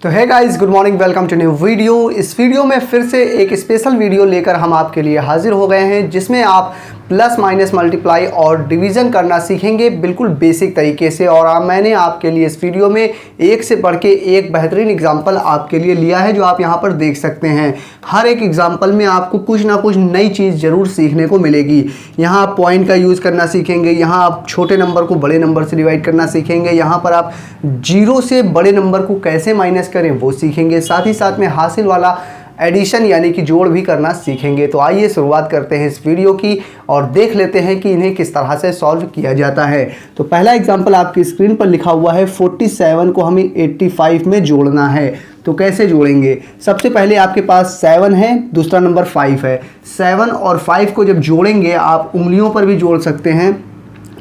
तो है guys, good morning, welcome to new video. इस वीडियो में फिर से एक स्पेशल वीडियो लेकर हम आपके लिए हाजिर हो गए हैं, जिसमें आप प्लस माइनस मल्टीप्लाई और डिवीज़न करना सीखेंगे बिल्कुल बेसिक तरीके से। और मैंने आपके लिए इस वीडियो में एक से बढ़ के एक बेहतरीन एग्जाम्पल आपके लिए लिया है, जो आप यहाँ पर देख सकते हैं। हर एक एग्जाम्पल में आपको कुछ ना कुछ नई चीज़ ज़रूर सीखने को मिलेगी। यहाँ आप पॉइंट का यूज़ करना सीखेंगे, यहाँ आप छोटे नंबर को बड़े नंबर से डिवाइड करना सीखेंगे, यहाँ पर आप जीरो से बड़े नंबर को कैसे माइनस करें वो सीखेंगे। साथ ही साथ में हासिल वाला एडिशन यानी कि जोड़ भी करना सीखेंगे। तो आइए शुरुआत करते हैं इस वीडियो की और देख लेते हैं कि इन्हें किस तरह से सॉल्व किया जाता है। तो पहला एग्जांपल आपकी स्क्रीन पर लिखा हुआ है, 47 को हमें 85 में जोड़ना है। तो कैसे जोड़ेंगे? सबसे पहले आपके पास 7 है, दूसरा नंबर 5 है। 7 और 5 को जब जोड़ेंगे, आप उंगलियों पर भी जोड़ सकते हैं,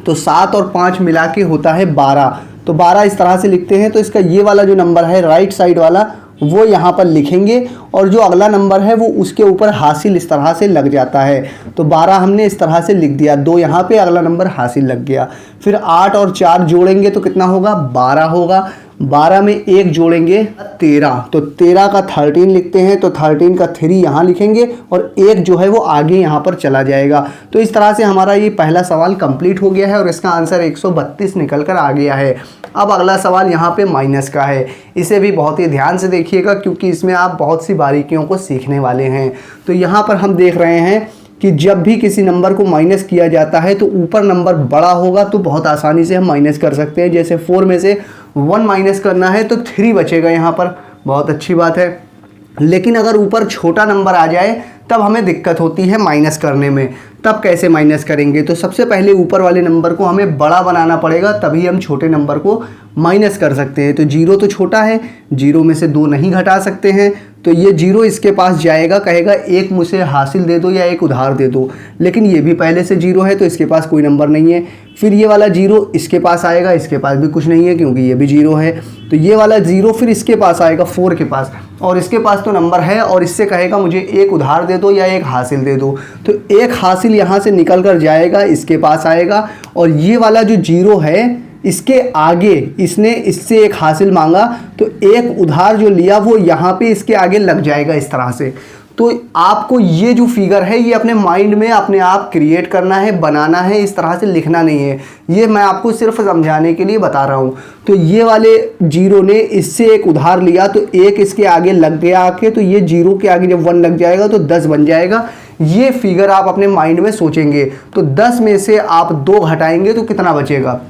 तो 7 और 5 मिला के होता है 12। तो 12 इस तरह से लिखते हैं। तो इसका ये वाला जो नंबर है राइट साइड वाला, वो यहाँ पर लिखेंगे और जो अगला नंबर है वो उसके ऊपर हासिल इस तरह से लग जाता है। तो 12 हमने इस तरह से लिख दिया, 2 यहाँ पे, अगला नंबर हासिल लग गया। फिर 8 और 4 जोड़ेंगे तो कितना होगा? 12 होगा। 12 में 1 जोड़ेंगे 13, तो 13 का 13 लिखते हैं, तो 13 का 3 यहाँ लिखेंगे और 1 जो है वो आगे यहाँ पर चला जाएगा। तो इस तरह से हमारा ये पहला सवाल कंप्लीट हो गया है और इसका आंसर 132 निकल कर आ गया है। अब अगला सवाल यहाँ पे माइनस का है। इसे भी बहुत ही ध्यान से देखिएगा, क्योंकि इसमें आप बहुत सी बारीकियों को सीखने वाले हैं। तो यहाँ पर हम देख रहे हैं कि जब भी किसी नंबर को माइनस किया जाता है तो ऊपर नंबर बड़ा होगा तो बहुत आसानी से हम माइनस कर सकते हैं। जैसे 4 में से 1 माइनस करना है तो 3 बचेगा यहाँ पर, बहुत अच्छी बात है। लेकिन अगर ऊपर छोटा नंबर आ जाए तब हमें दिक्कत होती है माइनस करने में। तब कैसे माइनस करेंगे? तो सबसे पहले ऊपर वाले नंबर को हमें बड़ा बनाना पड़ेगा, तभी हम छोटे नंबर को माइनस कर सकते हैं। तो 0 तो छोटा है, 0 में से 2 नहीं घटा सकते हैं, तो ये 0 इसके पास जाएगा, कहेगा एक मुझे हासिल दे दो या एक उधार दे दो। लेकिन ये भी पहले से 0 है तो इसके पास कोई नंबर नहीं है। फिर ये वाला 0 इसके पास आएगा, इसके पास भी कुछ नहीं है क्योंकि ये भी 0 है। तो ये वाला 0 फिर इसके पास आएगा, 4 के पास, और इसके पास तो नंबर है और इससे कहेगा मुझे एक उधार दे दो या एक हासिल दे दो। तो एक हासिल यहाँ से निकल कर जाएगा, इसके पास आएगा, और ये वाला जो 0 है इसके आगे इसने इससे एक हासिल मांगा, तो एक उधार जो लिया वो यहाँ पे इसके आगे लग जाएगा इस तरह से। तो आपको ये जो फिगर है ये अपने माइंड में अपने आप क्रिएट करना है, बनाना है, इस तरह से लिखना नहीं है। ये मैं आपको सिर्फ समझाने के लिए बता रहा हूँ। तो ये वाले 0 ने इससे एक उधार लिया तो एक इसके आगे लग गया आके, तो ये 0 के आगे जब 1 लग जाएगा तो 10 बन जाएगा। ये फिगर आप अपने माइंड में सोचेंगे। तो 10 में से आप 2 घटाएंगे तो कितना बचेगा?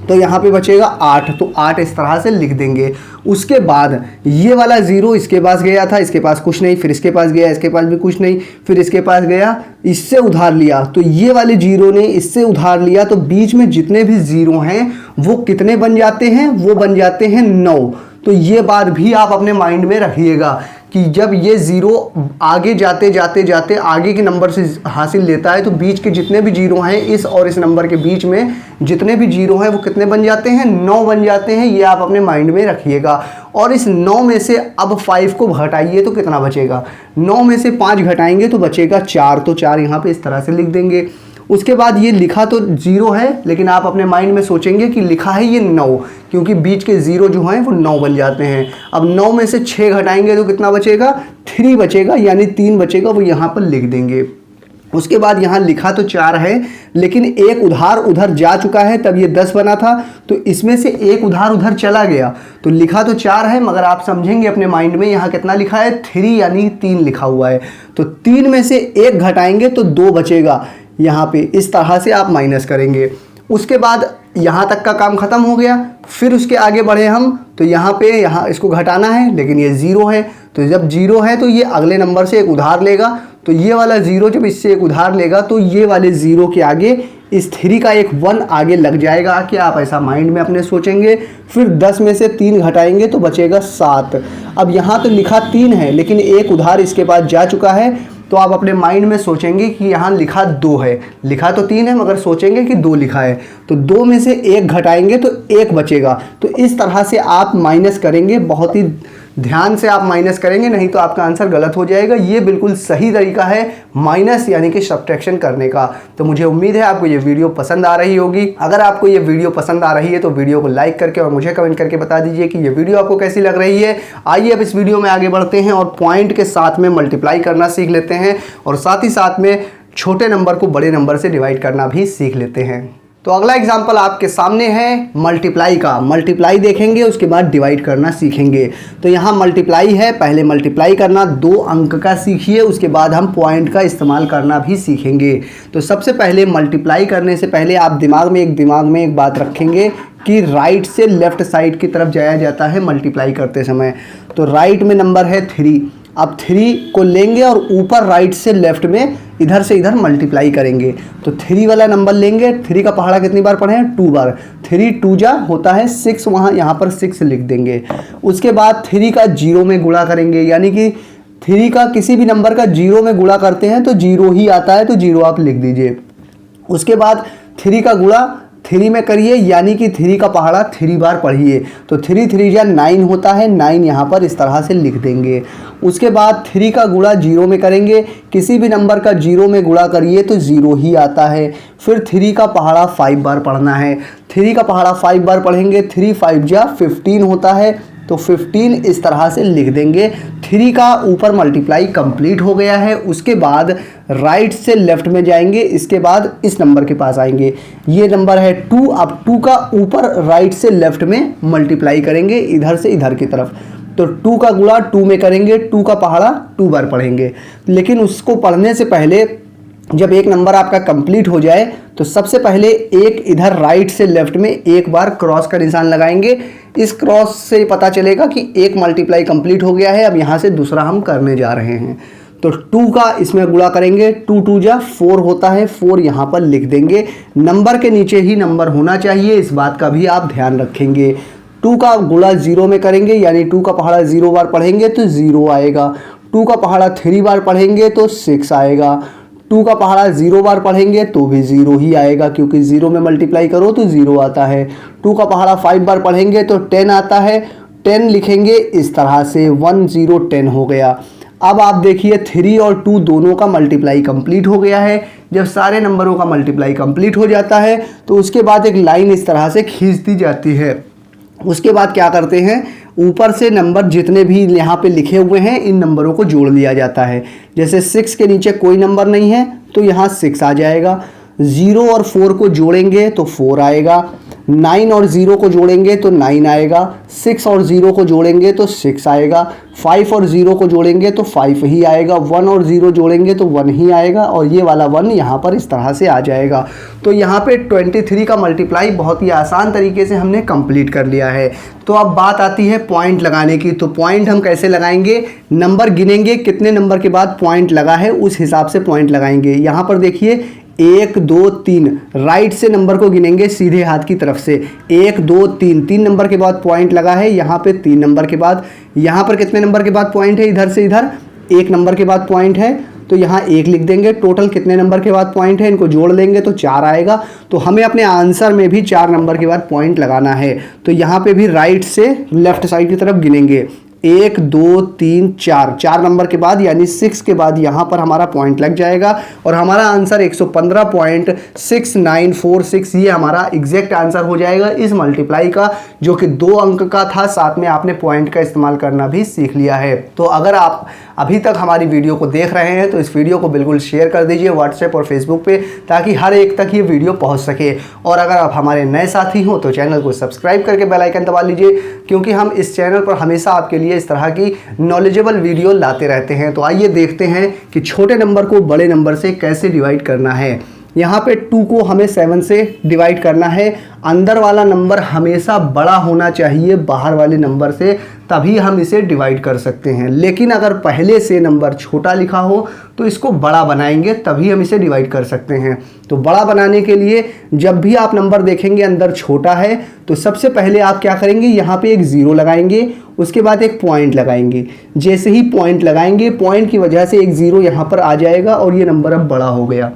तो यहाँ पे बचेगा 8, तो 8 इस तरह से लिख देंगे। उसके बाद ये वाला 0 इसके पास गया था, इसके पास कुछ नहीं, फिर इसके पास गया, इसके पास भी कुछ नहीं, फिर इसके पास गया, इससे उधार लिया, तो ये वाले 0 ने इससे उधार लिया, तो बीच में जितने भी 0 हैं वो कितने बन जाते हैं? वो बन जाते हैं 9। तो ये बात भी आप अपने माइंड में रखिएगा कि जब ये 0 आगे जाते जाते जाते आगे के नंबर से हासिल लेता है तो बीच के जितने भी 0 हैं, इस और इस नंबर के बीच में जितने भी 0 हैं वो कितने बन जाते हैं? 9 बन जाते हैं। ये आप अपने माइंड में रखिएगा। और इस 9 में से अब 5 को घटाइए तो कितना बचेगा? 9 में से 5 घटाएंगे तो बचेगा 4, तो 4 यहाँ पे इस तरह से लिख देंगे। उसके बाद ये लिखा तो 0 है, लेकिन आप अपने माइंड में सोचेंगे कि लिखा है ये 9, क्योंकि बीच के 0 जो हैं वो 9 बन जाते हैं। अब 9 में से 6 घटाएंगे तो कितना बचेगा? 3 बचेगा, यानी 3 बचेगा, वो यहाँ पर लिख देंगे। उसके बाद यहाँ लिखा तो 4 है, लेकिन एक उधार उधर जा चुका है, तब ये 10 बना था, तो इसमें से एक उधार उधर चला गया। तो लिखा तो 4 है, मगर आप समझेंगे अपने माइंड में यहाँ कितना लिखा है? 3, यानी 3 लिखा हुआ है। तो 3 में से 1 घटाएंगे तो 2 बचेगा। यहाँ पे इस तरह से आप माइनस करेंगे। उसके बाद यहाँ तक का काम ख़त्म हो गया। फिर उसके आगे बढ़े हम, तो यहाँ इसको घटाना है, लेकिन ये 0 है, तो जब 0 है तो ये अगले नंबर से एक उधार लेगा। तो ये वाला 0 जब इससे एक उधार लेगा तो ये वाले 0 के आगे इस 3 का एक 1 आगे लग जाएगा। कि आप ऐसा माइंड में अपने सोचेंगे। फिर 10 में से 3 घटाएंगे तो बचेगा 7। अब यहाँ तो लिखा 3 है, लेकिन एक उधार इसके पास जा चुका है, तो आप अपने माइंड में सोचेंगे कि यहाँ लिखा 2 है। लिखा तो 3 है, मगर सोचेंगे कि 2 लिखा है, तो 2 में से 1 घटाएंगे तो 1 बचेगा। तो इस तरह से आप माइनस करेंगे। बहुत ही ध्यान से आप माइनस करेंगे, नहीं तो आपका आंसर गलत हो जाएगा। ये बिल्कुल सही तरीका है माइनस यानी कि सब्ट्रैक्शन करने का। तो मुझे उम्मीद है आपको ये वीडियो पसंद आ रही होगी। अगर आपको ये वीडियो पसंद आ रही है तो वीडियो को लाइक करके और मुझे कमेंट करके बता दीजिए कि ये वीडियो आपको कैसी लग रही है। आइए अब इस वीडियो में आगे बढ़ते हैं और पॉइंट के साथ में मल्टीप्लाई करना सीख लेते हैं और साथ ही साथ में छोटे नंबर को बड़े नंबर से डिवाइड करना भी सीख लेते हैं। तो अगला एग्जाम्पल आपके सामने है मल्टीप्लाई का। मल्टीप्लाई देखेंगे, उसके बाद डिवाइड करना सीखेंगे। तो यहाँ मल्टीप्लाई है, पहले मल्टीप्लाई करना 2 अंक का सीखिए, उसके बाद हम पॉइंट का इस्तेमाल करना भी सीखेंगे। तो सबसे पहले मल्टीप्लाई करने से पहले आप दिमाग में एक बात रखेंगे कि राइट से लेफ्ट साइड की तरफ जाया जाता है मल्टीप्लाई करते समय। तो राइट में नंबर है 3, अब 3 को लेंगे और ऊपर राइट से लेफ्ट में इधर से इधर मल्टीप्लाई करेंगे। तो 3 वाला नंबर लेंगे, 3 का पहाड़ा कितनी बार पढ़े हैं? 2 बार। 3 2 जा होता है 6, यहाँ पर 6 लिख देंगे। उसके बाद 3 का 0 में गुणा करेंगे, यानी कि 3 का किसी भी नंबर का 0 में गुणा करते हैं तो 0 ही आता है, तो 0 आप लिख दीजिए। उसके बाद 3 का गुणा 3 में करिए, यानी कि 3 का पहाड़ा 3 बार पढ़िए। तो 3 3 जा 9 होता है, 9 यहाँ पर इस तरह से लिख देंगे। उसके बाद 3 का गुणा 0 में करेंगे, किसी भी नंबर का 0 में गुणा करिए तो 0 ही आता है। फिर 3 का पहाड़ा 5 बार पढ़ना है, 3 का पहाड़ा 5 बार पढ़ेंगे, 3 5 जा 15 होता है, तो 15 इस तरह से लिख देंगे। 3 का ऊपर मल्टीप्लाई कंप्लीट हो गया है। उसके बाद राइट से लेफ्ट में जाएंगे, इसके बाद इस नंबर के पास आएंगे, ये नंबर है 2। अब 2 का ऊपर राइट से लेफ्ट में मल्टीप्लाई करेंगे, इधर से इधर की तरफ। तो 2 का गुणा 2 में करेंगे, 2 का पहाड़ा 2 बार पढ़ेंगे। लेकिन उसको पढ़ने से पहले जब एक नंबर आपका कंप्लीट हो जाए तो सबसे पहले एक इधर राइट से लेफ्ट में एक बार क्रॉस का निशान लगाएंगे। इस क्रॉस से पता चलेगा कि एक मल्टीप्लाई कंप्लीट हो गया है, अब यहाँ से दूसरा हम करने जा रहे हैं। तो 2 का इसमें गुणा करेंगे, 2 2 जा 4 होता है, 4 यहाँ पर लिख देंगे। नंबर के नीचे ही नंबर होना चाहिए, इस बात का भी आप ध्यान रखेंगे। 2 का गुणा 0 में करेंगे, यानी 2 का पहाड़ा 0 बार पढ़ेंगे तो 0 आएगा। 2 का पहाड़ा 3 बार पढ़ेंगे तो 6 आएगा। 2 का पहाड़ा 0 बार पढ़ेंगे तो भी 0 ही आएगा, क्योंकि 0 में मल्टीप्लाई करो तो 0 आता है। 2 का पहाड़ा 5 बार पढ़ेंगे तो 10 आता है, 10 लिखेंगे इस तरह से, 1 0 10 हो गया। अब आप देखिए 3 और 2 दोनों का मल्टीप्लाई कंप्लीट हो गया है। जब सारे नंबरों का मल्टीप्लाई कंप्लीट हो जाता है तो उसके बाद एक लाइन इस तरह से खींच दी जाती है। उसके बाद क्या करते हैं, ऊपर से नंबर जितने भी यहाँ पे लिखे हुए हैं इन नंबरों को जोड़ लिया जाता है। जैसे 6 के नीचे कोई नंबर नहीं है तो यहाँ 6 आ जाएगा। 0 और 4 को जोड़ेंगे तो 4 आएगा। 9 और 0 को जोड़ेंगे तो 9 आएगा। 6 और 0 को जोड़ेंगे तो 6 आएगा। 5 और 0 को जोड़ेंगे तो 5 ही आएगा। 1 और 0 जोड़ेंगे तो 1 ही आएगा, और ये वाला 1 यहाँ पर इस तरह से आ जाएगा। तो यहाँ पे 23 का मल्टीप्लाई बहुत ही आसान तरीके से हमने कंप्लीट कर लिया है। तो अब बात आती है पॉइंट लगाने की। तो पॉइंट हम कैसे लगाएंगे, नंबर गिनेंगे, कितने नंबर के बाद पॉइंट लगा है उस हिसाब से पॉइंट लगाएंगे। यहाँ पर देखिए 1 2 3, राइट से नंबर को गिनेंगे सीधे हाथ की तरफ से। 1 2 3, 3 नंबर के बाद पॉइंट लगा है, यहाँ पे 3 नंबर के बाद। यहाँ पर कितने नंबर के बाद पॉइंट है, इधर से इधर 1 नंबर के बाद पॉइंट है, तो यहाँ 1 लिख देंगे। टोटल कितने नंबर के बाद पॉइंट है, इनको जोड़ लेंगे तो 4 आएगा। तो हमें अपने आंसर में भी 4 नंबर के बाद पॉइंट लगाना है। तो यहाँ पे भी राइट से लेफ्ट साइड की तरफ गिनेंगे, 1 2 3 4, 4 नंबर के बाद यानी 6 के बाद यहाँ पर हमारा पॉइंट लग जाएगा और हमारा आंसर 115.6946 ये हमारा एग्जैक्ट आंसर हो जाएगा इस मल्टीप्लाई का, जो कि 2 अंक का था। साथ में आपने पॉइंट का इस्तेमाल करना भी सीख लिया है। तो अगर आप अभी तक हमारी वीडियो को देख रहे हैं तो इस वीडियो को बिल्कुल शेयर कर दीजिए व्हाट्सएप और फेसबुक पे, ताकि हर एक तक ये वीडियो पहुंच सके। और अगर आप हमारे नए साथी हो तो चैनल को सब्सक्राइब करके बेल आइकन दबा लीजिए, क्योंकि हम इस चैनल पर हमेशा आपके लिए इस तरह की नॉलेजेबल वीडियो लाते रहते हैं। तो आइए देखते हैं कि छोटे नंबर को बड़े नंबर से कैसे डिवाइड करना है। यहाँ पे 2 को हमें 7 से डिवाइड करना है। अंदर वाला नंबर हमेशा बड़ा होना चाहिए बाहर वाले नंबर से, तभी हम इसे डिवाइड कर सकते हैं। लेकिन अगर पहले से नंबर छोटा लिखा हो तो इसको बड़ा बनाएंगे, तभी हम इसे डिवाइड कर सकते हैं। तो बड़ा बनाने के लिए जब भी आप नंबर देखेंगे अंदर छोटा है तो सबसे पहले आप क्या करेंगे, यहाँ पे एक 0 लगाएंगे, उसके बाद एक पॉइंट लगाएंगे। जैसे ही पॉइंट लगाएंगे, पॉइंट की वजह से एक 0 यहाँ पर आ जाएगा और ये नंबर अब बड़ा हो गया।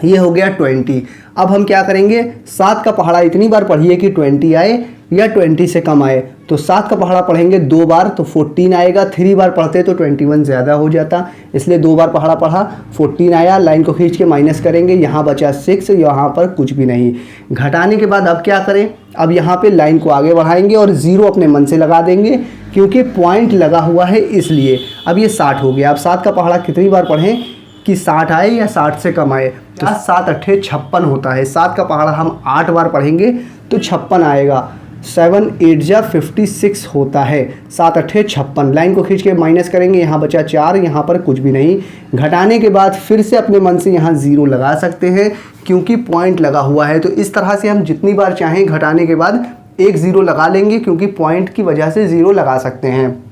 ये हो गया 20। अब हम क्या करेंगे, 7 का पहाड़ा इतनी बार पढ़िए कि 20 आए या 20 से कम आए। तो 7 का पहाड़ा पढ़ेंगे 2 बार तो 14 आएगा, 3 बार पढ़ते तो 21 ज़्यादा हो जाता, इसलिए 2 बार पहाड़ा पढ़ा 14 आया। लाइन को खींच के माइनस करेंगे, यहाँ बचा 6, यहाँ पर कुछ भी नहीं। घटाने के बाद अब क्या करें, अब यहाँ पे लाइन को आगे बढ़ाएंगे और 0 अपने मन से लगा देंगे क्योंकि पॉइंट लगा हुआ है इसलिए। अब ये 60 हो गया। अब 7 का पहाड़ा कितनी बार पढ़ें कि 60 आए या 60 से कम आए। 7 8 56 होता है। 7 का पहाड़ा हम 8 बार पढ़ेंगे तो 56 आएगा। 7 8 जा 56 होता है। 7 8 56। लाइन को खींच के माइनस करेंगे, यहाँ बचा 4, यहाँ पर कुछ भी नहीं। घटाने के बाद फिर से अपने मन से यहाँ 0 लगा सकते हैं क्योंकि पॉइंट लगा हुआ है। तो इस तरह से हम जितनी बार चाहें घटाने के बाद एक 0 लगा लेंगे क्योंकि पॉइंट की वजह से 0 लगा सकते हैं।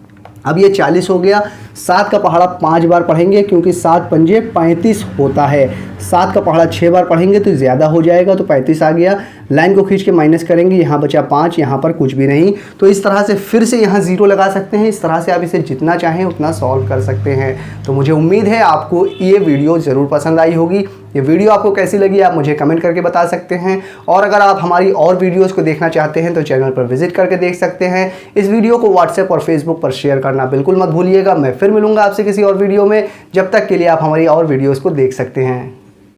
अब ये 40 हो गया। 7 का पहाड़ा 5 बार पढ़ेंगे क्योंकि 7 पंजे 35 होता है। 7 का पहाड़ा 6 बार पढ़ेंगे तो ज़्यादा हो जाएगा, तो 35 आ गया। लाइन को खींच के माइनस करेंगे, यहाँ बचा 5, यहाँ पर कुछ भी नहीं। तो इस तरह से फिर से यहाँ 0 लगा सकते हैं। इस तरह से आप इसे जितना चाहें उतना सॉल्व कर सकते हैं। तो मुझे उम्मीद है आपको ये वीडियो ज़रूर पसंद आई होगी। ये वीडियो आपको कैसी लगी आप मुझे कमेंट करके बता सकते हैं, और अगर आप हमारी और वीडियोज़ को देखना चाहते हैं तो चैनल पर विजिट करके देख सकते हैं। इस वीडियो को व्हाट्सएप और फेसबुक पर शेयर करना बिल्कुल मत भूलिएगा। मैं फिर मिलूंगा आपसे किसी और वीडियो में, जब तक के लिए आप हमारी और वीडियोज़ को देख सकते हैं।